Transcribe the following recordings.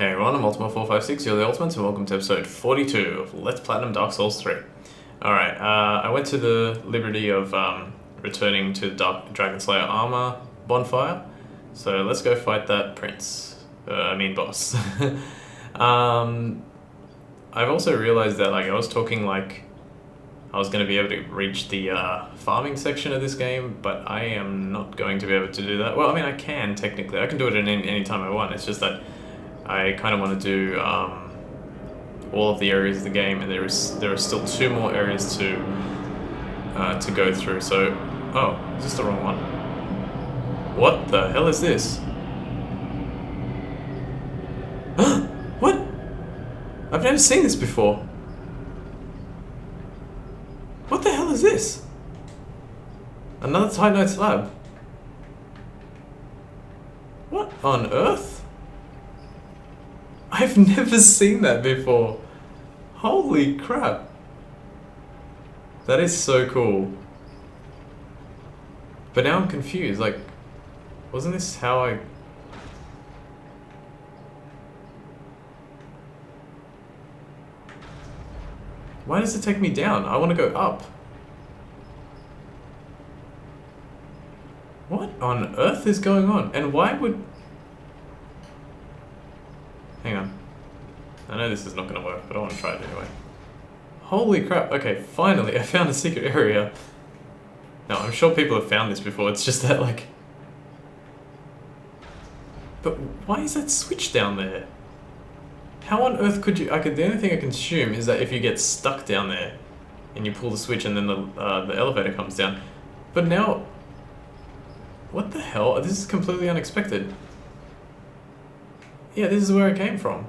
Hey everyone, I'm Ultima456, you're the Ultimates, and welcome to episode 42 of Let's Platinum Dark Souls 3. Alright, I went to the liberty of returning to Dragon Slayer armor BONFIRE, so let's go fight that boss. I've also realized that I was talking like I was going to be able to reach the farming section of this game, but I am not going to be able to do that. Well, I mean, I can technically. I can do it at any time I want. It's just that I kind of want to do all of the areas of the game, and there are still 2 more areas to go through. So, oh, is this the wrong one? What the hell is this? What? I've never seen this before. What the hell is this? Another Titanite slab. What on earth? I've never seen that before. Holy crap. That is so cool. But now I'm confused, like, wasn't this how I... Why does it take me down? I want to go up. What on earth is going on? And why would... Hang on. I know this is not going to work, but I want to try it anyway. Holy crap. Okay, finally I found a secret area. Now, I'm sure people have found this before. It's just that, like... But why is that switch down there? How on earth could you... the only thing I can assume is that if you get stuck down there and you pull the switch and then the elevator comes down. But now... What the hell? This is completely unexpected. Yeah, this is where I came from.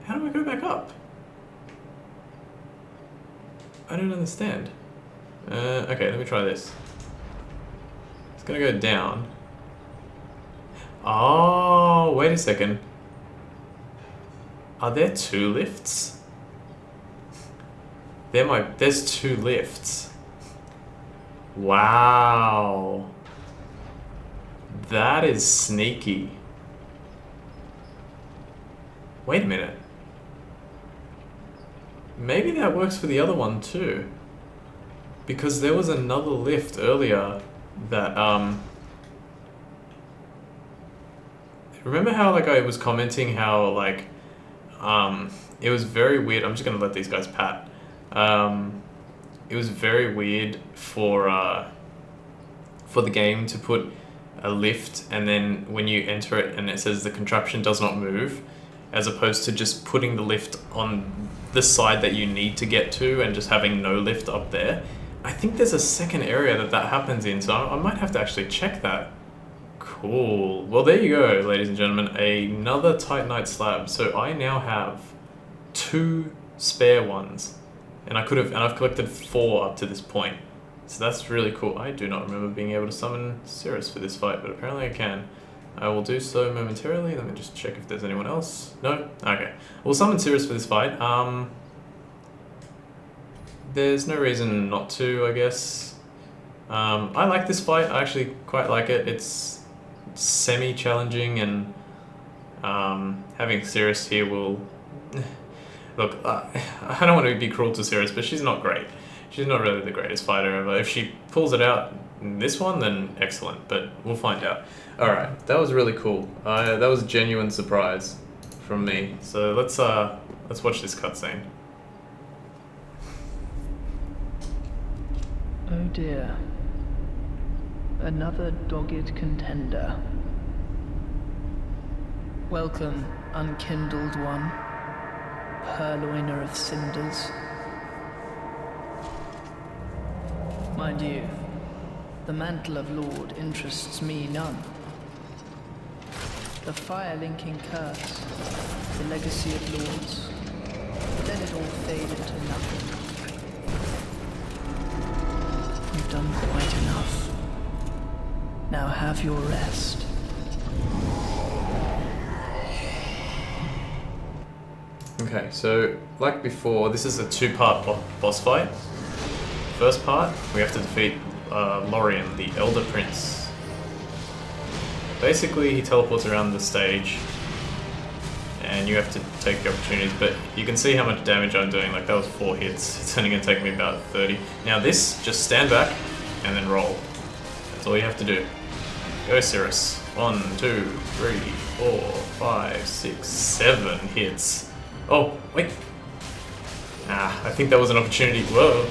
How do I go back up? I don't understand. Okay, let me try this. It's gonna go down. Oh, wait a second. Are there 2 lifts? There's 2 lifts. Wow. That is sneaky. Wait a minute. Maybe that works for the other one too. Because there was another lift earlier that, remember how, like, I was commenting how, like, it was very weird. I'm just gonna let these guys pat. It was very weird for the game to put a lift and then when you enter it and it says the contraption does not move, as opposed to just putting the lift on the side that you need to get to and just having no lift up there. I think there's a second area that happens in, so I might have to actually check that. Cool. Well, there you go, ladies and gentlemen. Another Titanite slab. So I now have 2 spare ones, and I've collected 4 up to this point. So that's really cool. I do not remember being able to summon Cirrus for this fight, but apparently I can. I will do so momentarily. Let me just check if there's anyone else. No? Okay. We'll summon Cirrus for this fight. There's no reason not to, I guess. I like this fight. I actually quite like it. It's semi-challenging, and having Cirrus here will... Look, I don't want to be cruel to Cirrus, but she's not great. She's not really the greatest fighter ever. If she pulls it out in this one, then excellent, but we'll find out. Alright, that was really cool. That was a genuine surprise from me. So let's watch this cutscene. Oh dear. Another dogged contender. Welcome, unkindled one, purloiner of cinders. Mind you, the mantle of Lord interests me none. The fire-linking curse, the legacy of lords, let it all fade into nothing. You've done quite enough. Now have your rest. Okay, so like before, this is a 2-part boss fight. First part, we have to defeat Lorien, the Elder Prince. Basically, he teleports around the stage and you have to take the opportunities, but you can see how much damage I'm doing. Like, that was 4 hits. It's only going to take me about 30. Now this, just stand back and then roll. That's all you have to do. Go, Cirrus. 1, 2, 3, 4, 5, 6, 7 hits. Oh, wait. I think that was an opportunity. Whoa.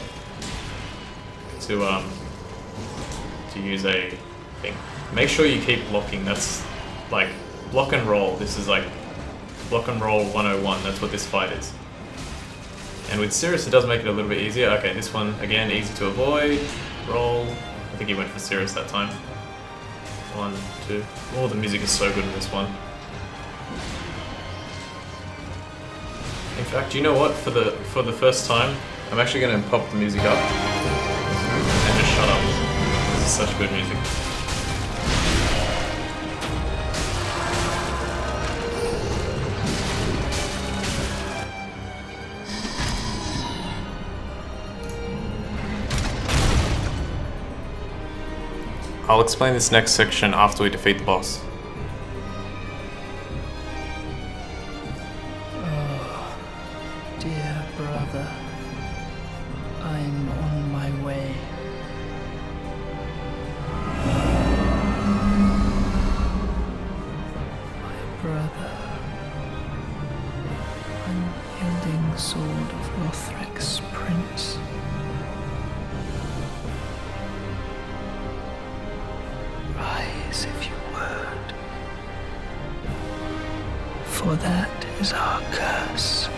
To use a thing. Make sure you keep blocking. That's like block and roll. This is like block and roll 101. That's what this fight is. And with Cirrus, it does make it a little bit easier. Okay, this one again, easy to avoid. Roll. I think he went for Cirrus that time. 1, 2. Oh, the music is so good in this one. In fact, you know what? For the first time, I'm actually going to pop the music up and just shut up. This is such good music. I'll explain this next section after we defeat the boss. Oh, dear brother, I'm on my way. My brother, unyielding sword of Lothric's prince. Rise if you would, for that is our curse.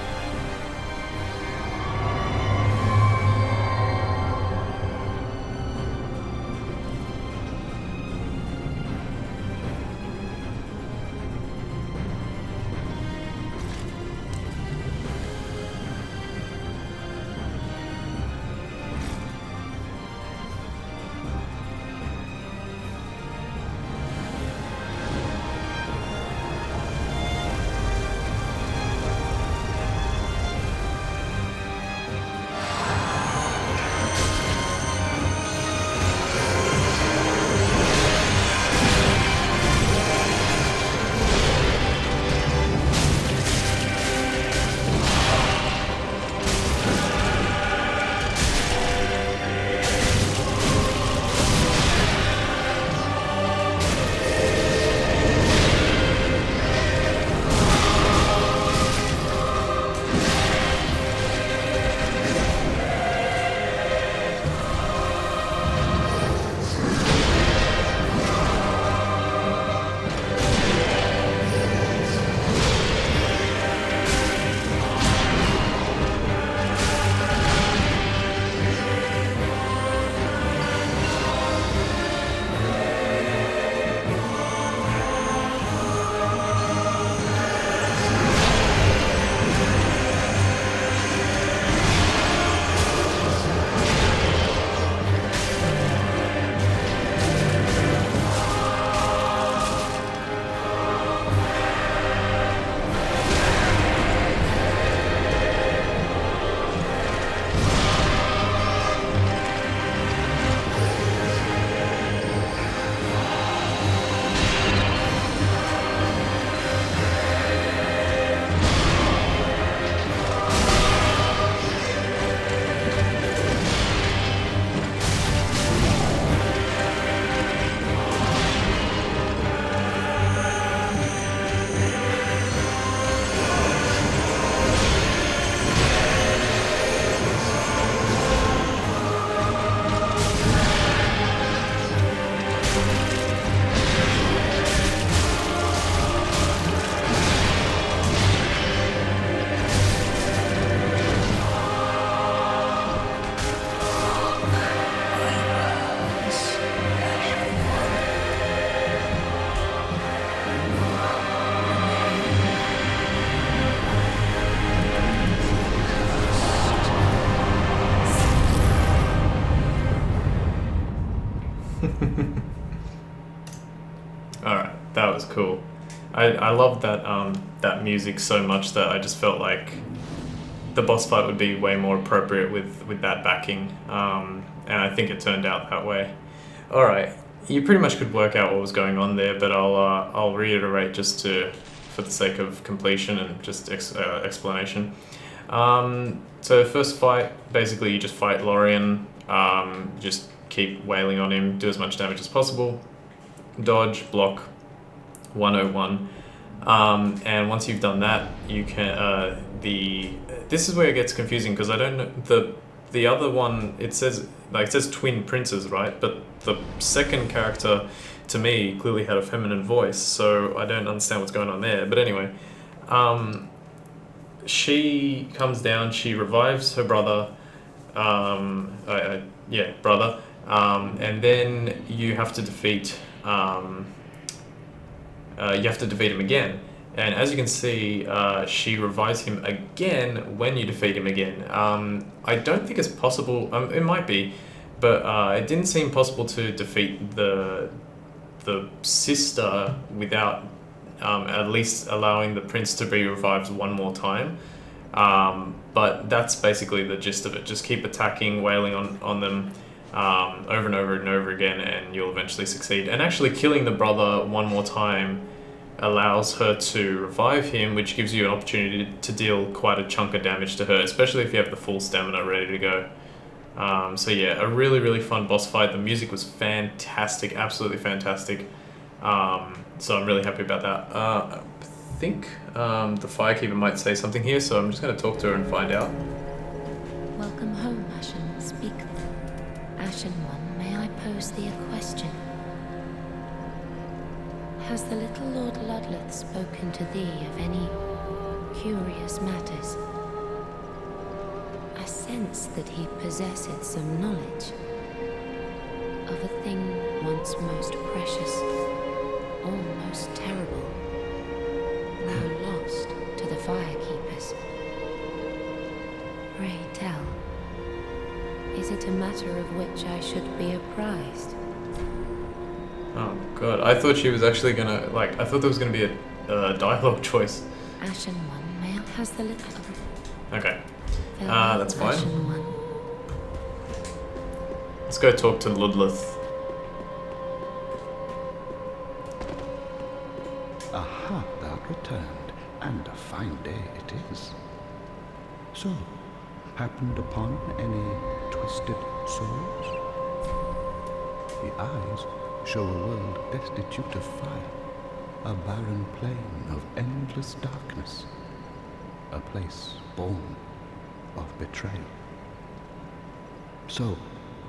Alright, that was cool. I love that that music so much that I just felt like the boss fight would be way more appropriate with that backing, and I think it turned out that way. Alright, you pretty much could work out what was going on there, but I'll reiterate just for for the sake of completion and just explanation. So first fight, basically you just fight Lorien, just keep wailing on him, do as much damage as possible, dodge, block, 101. And once you've done that, you can, this is where it gets confusing because I don't know, the other one, it says twin princes, right? But the second character, to me, clearly had a feminine voice, so I don't understand what's going on there. But anyway, she comes down, she revives her brother, brother, and then you have to defeat him again. And as you can see, she revives him again when you defeat him again. I don't think it's possible, it might be, but it didn't seem possible to defeat the sister without at least allowing the prince to be revived one more time. But that's basically the gist of it. Just keep attacking, wailing on them over and over and over again, and you'll eventually succeed. And actually killing the brother one more time allows her to revive him, which gives you an opportunity to deal quite a chunk of damage to her, especially if you have the full stamina ready to go. So yeah, a really, really fun boss fight. The music was fantastic, absolutely fantastic. So I'm really happy about that. I think the Firekeeper might say something here, so I'm just going to talk to her and find out. Welcome home, Ashen. Speak. Ashen One, may I pose thee a question? Has the little Lord Ludleth spoken to thee of any curious matters? I sense that he possesseth some knowledge of a thing once most precious, almost terrible, now lost to the Firekeepers. Pray tell, is it a matter of which I should be apprised? Oh god, I thought she was actually gonna, I thought there was gonna be a dialogue choice. Ashen One, may I has the little... Okay, that's fine. Ashen One. Let's go talk to Ludleth. Aha, thou returned, and a fine day it is. So, happened upon any twisted souls? The eyes show a world destitute of fire, a barren plain of endless darkness, a place born of betrayal. So,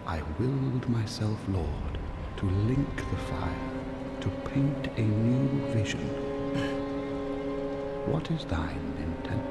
I willed myself, Lord, to link the fire, to paint a new vision. What is thine intent?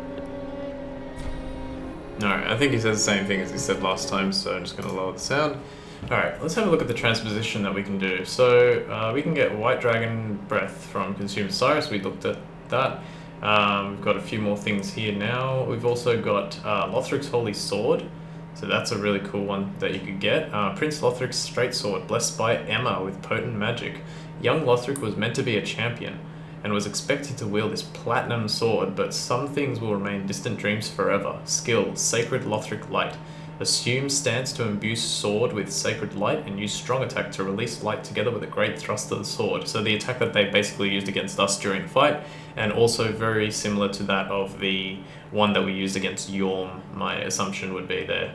Alright, I think he says the same thing as he said last time, so I'm just going to lower the sound. Alright, let's have a look at the transposition that we can do. So, we can get White Dragon Breath from Consumed Cyrus, we looked at that. We've got a few more things here now. We've also got Lothric's Holy Sword, so that's a really cool one that you could get. Prince Lothric's Straight Sword, blessed by Emma with potent magic. Young Lothric was meant to be a champion, and was expected to wield this platinum sword, but some things will remain distant dreams forever. Skill, Sacred Lothric Light. Assume stance to imbue sword with sacred light and use strong attack to release light together with a great thrust of the sword. So the attack that they basically used against us during the fight, and also very similar to that of the one that we used against Yorm, my assumption would be there.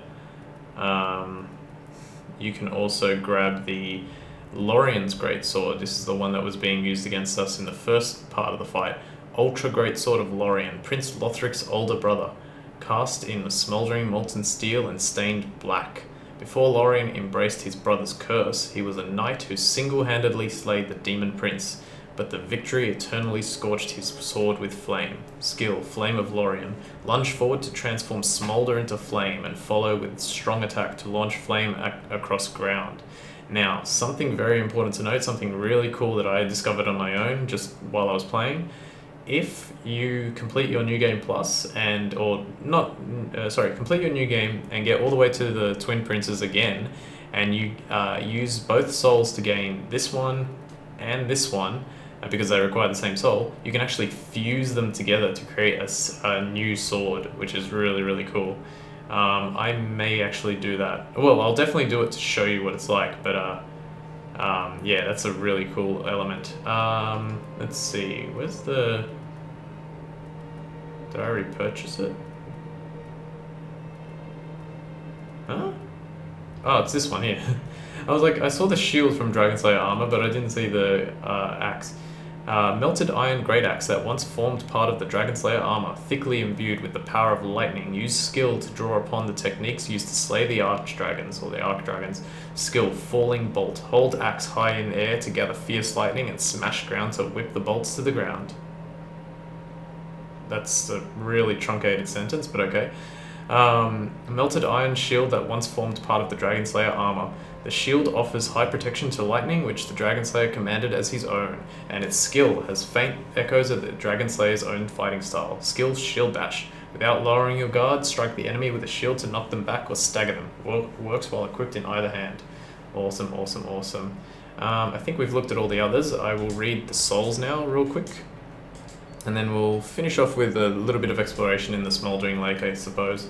You can also grab the Lorien's Great Sword. This is the one that was being used against us in the first part of the fight. Ultra Great Sword of Lorien, Prince Lothric's older brother. Cast in smoldering molten steel and stained black. Before Lorien embraced his brother's curse, he was a knight who single-handedly slayed the demon prince, but the victory eternally scorched his sword with flame. Skill, Flame of Lorien. Lunge forward to transform smolder into flame, and follow with strong attack to launch flame across ground. Now, something very important to note, something really cool that I discovered on my own just while I was playing. If you complete your New Game Plus complete your New Game and get all the way to the Twin Princes again, and you use both souls to gain this one and this one, because they require the same soul, you can actually fuse them together to create a new sword, which is really, really cool. I may actually do that. Well, I'll definitely do it to show you what it's like, but yeah, that's a really cool element. Let's see, where's the... Did I already purchase it? Huh? Oh, it's this one here. I was like, I saw the shield from Dragonslayer armor, but I didn't see the axe. Melted iron great axe that once formed part of the Dragonslayer armor, thickly imbued with the power of lightning. Use skill to draw upon the techniques used to slay the archdragons, or the archdragons. Skill, falling bolt. Hold axe high in air to gather fierce lightning and smash ground to whip the bolts to the ground. That's a really truncated sentence, but okay. Melted iron shield that once formed part of the Dragonslayer armor. The shield offers high protection to lightning, which the Dragonslayer commanded as his own, and its skill has faint echoes of the Dragonslayer's own fighting style. Skill, shield bash. Without lowering your guard, strike the enemy with a shield to knock them back or stagger them. Works while equipped in either hand. Awesome, awesome, awesome. I think we've looked at all the others. I will read the souls now real quick. And then we'll finish off with a little bit of exploration in the Smoldering Lake, I suppose.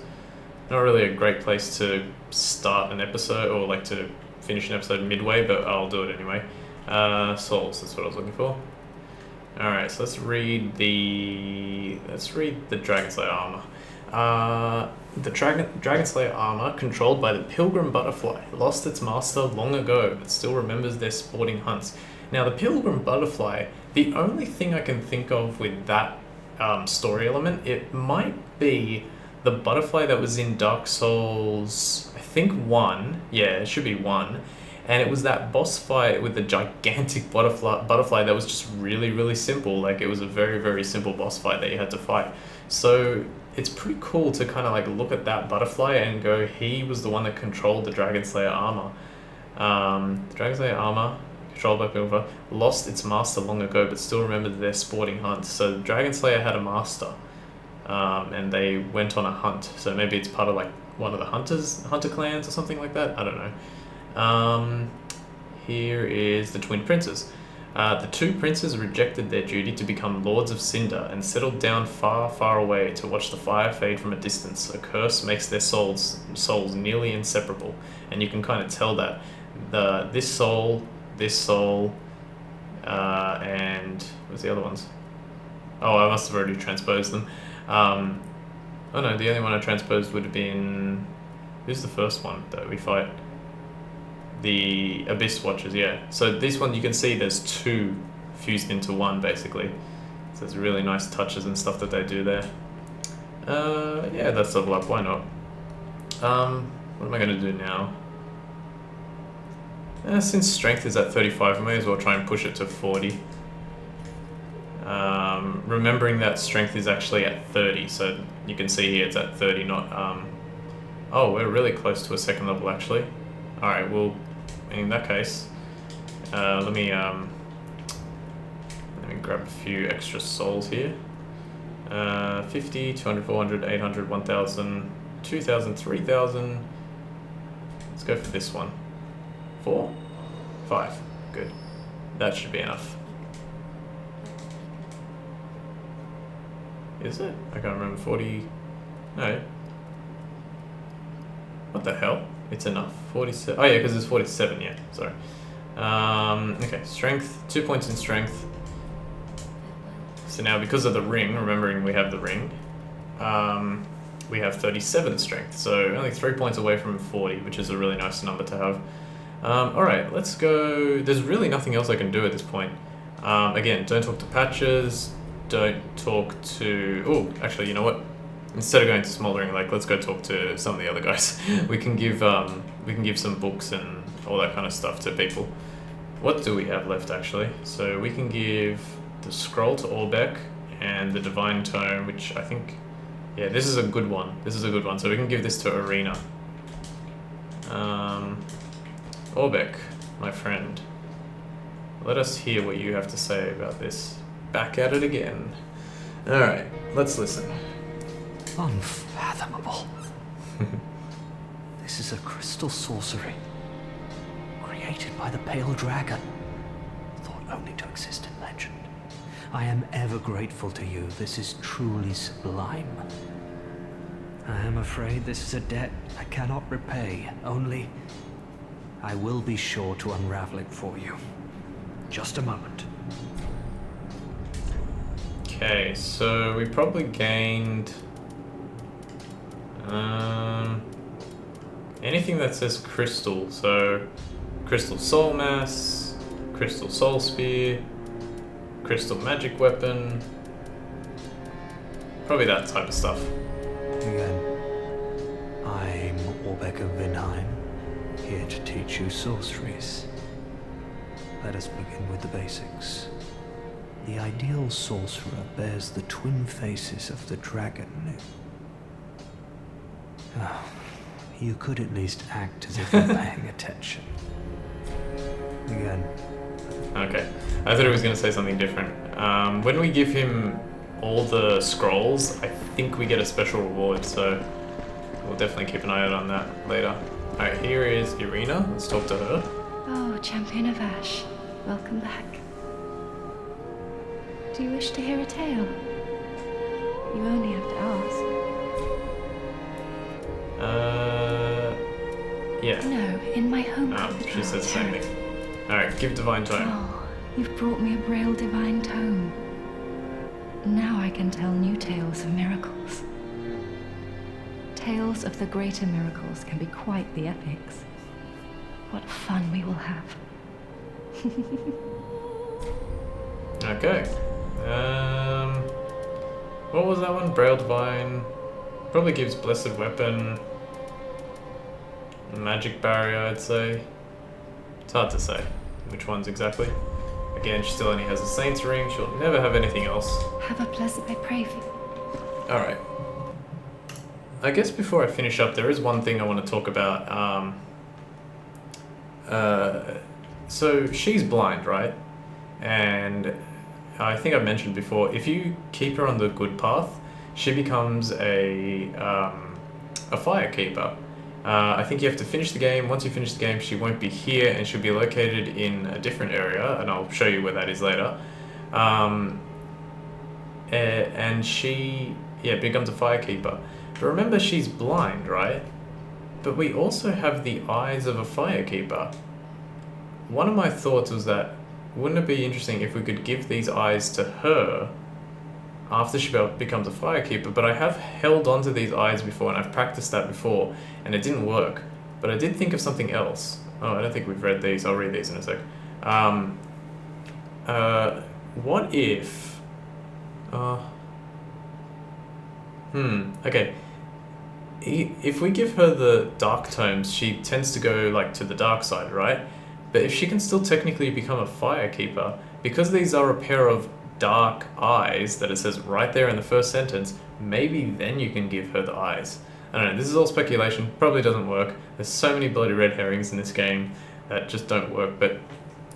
Not really a great place to start an episode, or like to finish an episode midway, but I'll do it anyway. Souls, that's what I was looking for. Alright, so let's read the Dragonslayer armor. The Dragonslayer armor, controlled by the Pilgrim Butterfly, lost its master long ago, but still remembers their sporting hunts. Now, the Pilgrim Butterfly, the only thing I can think of with that story element, it might be the butterfly that was in Dark Souls, I think 1. Yeah, it should be 1. And it was that boss fight with the gigantic butterfly that was just really, really simple. Like, it was a very, very simple boss fight that you had to fight. So it's pretty cool to kind of like look at that butterfly and go, he was the one that controlled the Dragonslayer armor. The Dragonslayer armor, controlled by Pilgrim, lost its master long ago, but still remembered their sporting hunts. So the Dragonslayer had a master. And they went on a hunt, so maybe it's part of like one of the hunter clans or something like that. I don't know. Here is the twin princes. The two princes rejected their duty to become lords of Cinder and settled down far, far away to watch the fire fade from a distance. A curse makes their souls nearly inseparable, and you can kind of tell that this soul, and what's the other ones? Oh, I must have already transposed them. Oh no, the only one I transposed would have been... Who's the first one that we fight? The Abyss Watchers, yeah. So this one, you can see there's two fused into one, basically. So there's really nice touches and stuff that they do there. Yeah, that's level up, why not? What am I going to do now? Since strength is at 35, I may as well try and push it to 40. Remembering that strength is actually at 30, so you can see here it's at 30, not... Oh, we're really close to a second level, actually. Alright, well, in that case, let me grab a few extra souls here. 50, 200, 400, 800, 1000, 2000, 3000. Let's go for this one. 4? 5. Good. That should be enough. Is it? I can't remember. 40... No. What the hell? It's enough. 47... Oh yeah, because it's 47, yeah. Sorry. Okay, strength. 2 points in strength. So now, because of the ring, remembering we have the ring, we have 37 strength. So only 3 points away from 40, which is a really nice number to have. Alright, let's go... There's really nothing else I can do at this point. Again, don't talk to patches. Don't talk to... Oh, actually, you know what? Instead of going to Smoldering Lake, let's go talk to some of the other guys. we can give some books and all that kind of stuff to people. What do we have left, actually? So we can give the scroll to Orbeck and the Divine Tome, which I think... Yeah, this is a good one. This is a good one. So we can give this to Arena. Orbeck, my friend. Let us hear what you have to say about this. Back at it again. Alright, let's listen. Unfathomable. This is a crystal sorcery, created by the Pale Dragon, thought only to exist in legend. I am ever grateful to you. This is truly sublime. I am afraid this is a debt I cannot repay, only I will be sure to unravel it for you. Just a moment. Okay, so we probably gained anything that says crystal. So crystal soul mass, crystal soul spear, crystal magic weapon, probably that type of stuff. Again, I'm Orbeck of Vinheim, here to teach you sorceries. Let us begin with the basics. The ideal sorcerer bears the twin faces of the dragon. Oh, you could at least act as if you're paying attention. Again. Okay, I thought he was going to say something different. When we give him all the scrolls, I think we get a special reward, so we'll definitely keep an eye out on that later. Alright, here is Irina. Let's talk to her. Oh, Champion of Ash. Welcome back. Do you wish to hear a tale? You only have to ask. Yeah. No, in my home country. She says the same thing. Alright, give Divine Tome. Oh, you've brought me a Braille Divine Tome. Now I can tell new tales of miracles. Tales of the greater miracles can be quite the epics. What fun we will have. Okay. What was that one? Braille Divine. Probably gives Blessed Weapon. Magic Barrier, I'd say. It's hard to say which ones exactly. Again, she still only has a Saint's Ring. She'll never have anything else. Have a pleasant, I pray for you. Alright. I guess before I finish up, there is one thing I want to talk about. So she's blind, right? And I think I mentioned before, if you keep her on the good path, she becomes a firekeeper. I think you have to finish the game. Once you finish the game, she won't be here, and she'll be located in a different area, and I'll show you where that is later. And she, becomes a firekeeper. But remember, she's blind, right? But we also have the eyes of a firekeeper. One of my thoughts was that, wouldn't it be interesting if we could give these eyes to her after she becomes a firekeeper? But I have held onto these eyes before, and I've practiced that before, and it didn't work. But I did think of something else. Oh, I don't think we've read these. I'll read these in a sec. What if... okay. If we give her the dark tomes, she tends to go like to the dark side, right? But if she can still technically become a firekeeper, because these are a pair of dark eyes that it says right there in the first sentence, maybe then you can give her the eyes. I don't know, this is all speculation, probably doesn't work. There's so many bloody red herrings in this game that just don't work, but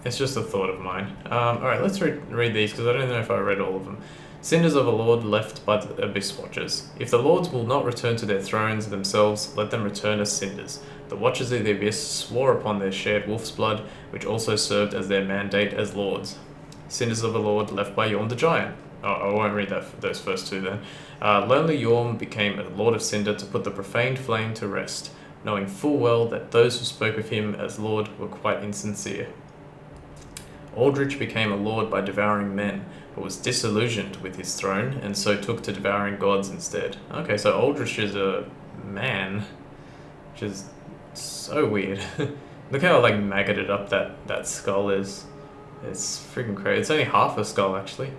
it's just a thought of mine. Alright, let's read these, because I don't know if I read all of them. Cinders of a lord left by the Abyss Watchers. If the lords will not return to their thrones themselves, let them return as cinders. The Watchers of the Abyss swore upon their shared wolf's blood, which also served as their mandate as lords. Cinders of a lord left by Yorm the Giant. Oh, I won't read those first two then. Lonely Yorm became a lord of Cinder to put the profaned flame to rest, knowing full well that those who spoke of him as lord were quite insincere. Aldrich became a lord by devouring men, but was disillusioned with his throne, and so took to devouring gods instead. Okay, so Aldrich is a man, which is so weird. Look how like maggoted up that skull is. It's freaking crazy. It's only half a skull actually.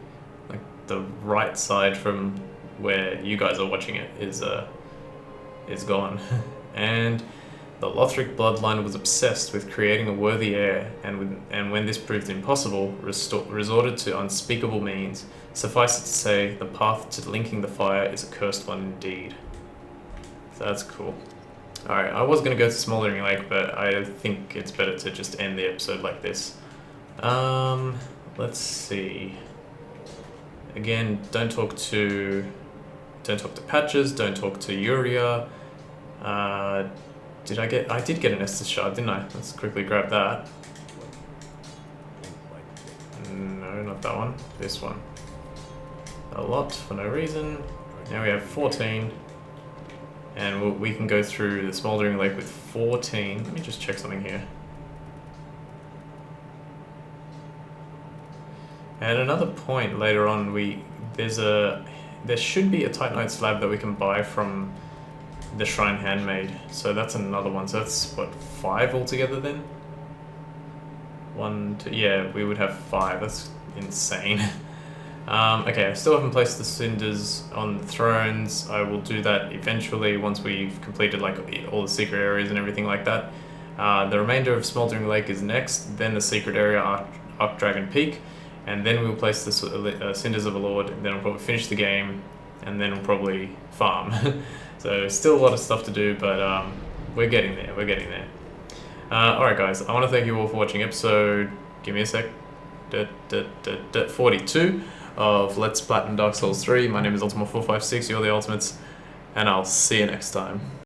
Like the right side from where you guys are watching it is gone. And the Lothric bloodline was obsessed with creating a worthy heir, and when this proved impossible, resorted to unspeakable means. Suffice it to say, the path to linking the fire is a cursed one indeed. So that's cool. Alright, I was going to go to Smoldering Lake, but I think it's better to just end the episode like this. Let's see. Again, don't talk to Patches, don't talk to Yuria. I did get an Estus shard, didn't I? Let's quickly grab that. No, not that one. This one. A lot for no reason. Now we have 14. And we can go through the Smoldering Lake with 14. Let me just check something here. At another point later on, we there should be a Titanite slab that we can buy from the Shrine Handmade. So that's another one. So that's what, 5 altogether then? 1, 2, yeah, we would have 5. That's insane. Okay, I still haven't placed the cinders on the thrones. I will do that eventually once we've completed like all the secret areas and everything like that. The remainder of Smoldering Lake is next, then the secret area, Arc Dragon Peak, and then we'll place the Cinders of a Lord, and then we'll probably finish the game, and then we'll probably farm. So still a lot of stuff to do, but we're getting there, we're getting there. Alright guys, I want to thank you all for watching episode, give me a sec, 42 of Let's Platinum Dark Souls 3. My name is Ultima456, you're the Ultimates, and I'll see you next time.